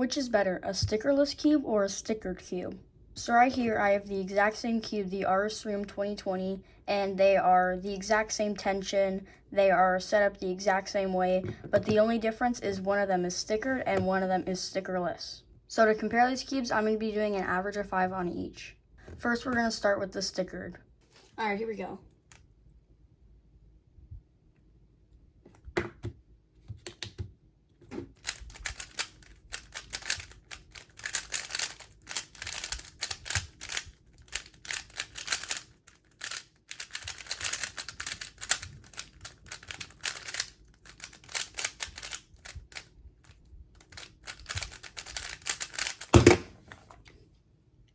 Which is better, a stickerless cube or a stickered cube? So right here I have the exact same cube, the Artist Room 2020, and they are the exact same tension. They are set up the exact same way, but the only difference is one of them is stickered and one of them is stickerless. So to compare these cubes, I'm going to be doing an average of 5 on each. First, we're going to start with the stickered. All right, here we go.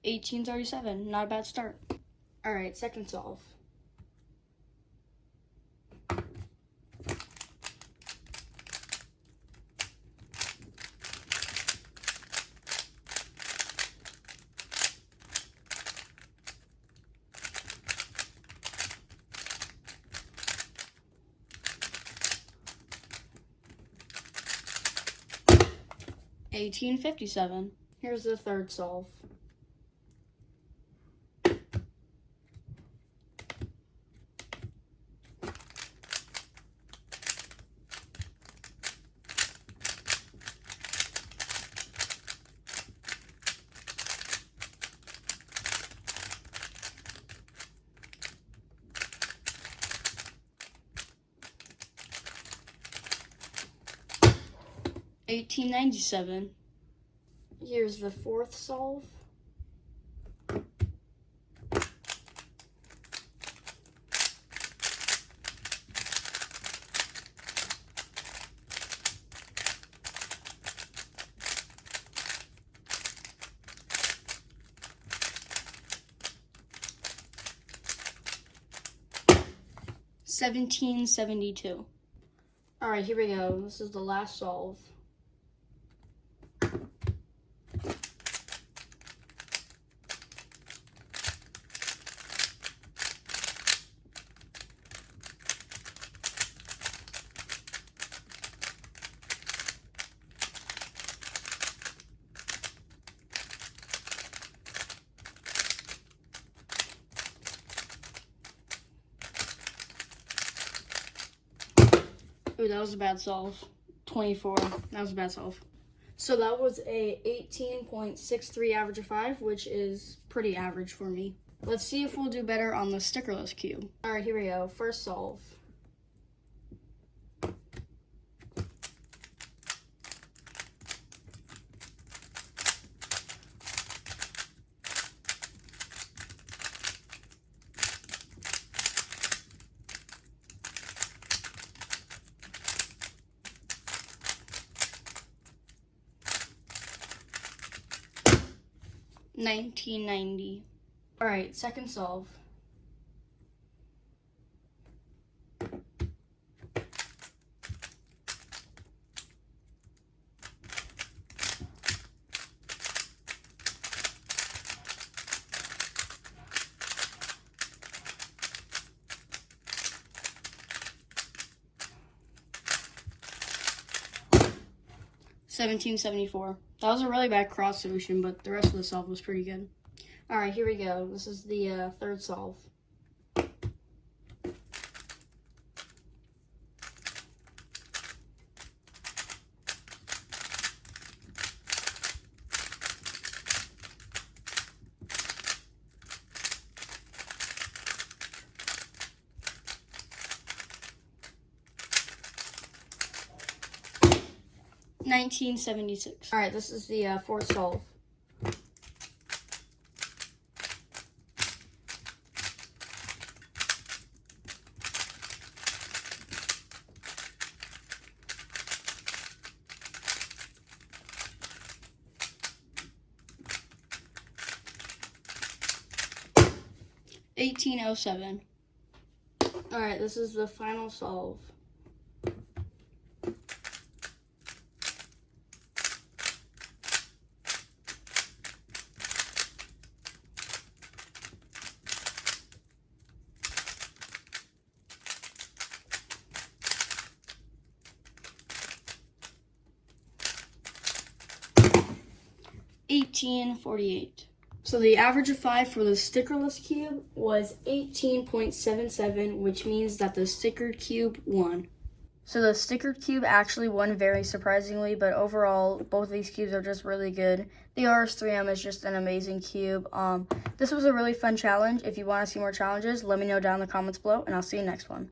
$18.37, not a bad start. All right, second solve. $18.57. Here's the third solve. $18.97. Here's the fourth solve. $17.72. All right, here we go. This is the last solve. Ooh, that was a bad solve. 24. That was a bad solve. So that was a 18.63 average of 5, which is pretty average for me. Let's see if we'll do better on the stickerless cube. All right, here we go. First solve. $19.90. All right, second solve. $17.74. That was a really bad cross solution, but the rest of the solve was pretty good. All right, here we go. This is the third solve. $19.76. All right, this is the fourth solve. $18.07. All right, this is the final solve. 1848. So the average of 5 for the stickerless cube was 18.77, which means that the stickered cube won. So the stickered cube actually won very surprisingly, but overall, both of these cubes are just really good. The RS3M is just an amazing cube. This was a really fun challenge. If you want to see more challenges, let me know down in the comments below, and I'll see you next one.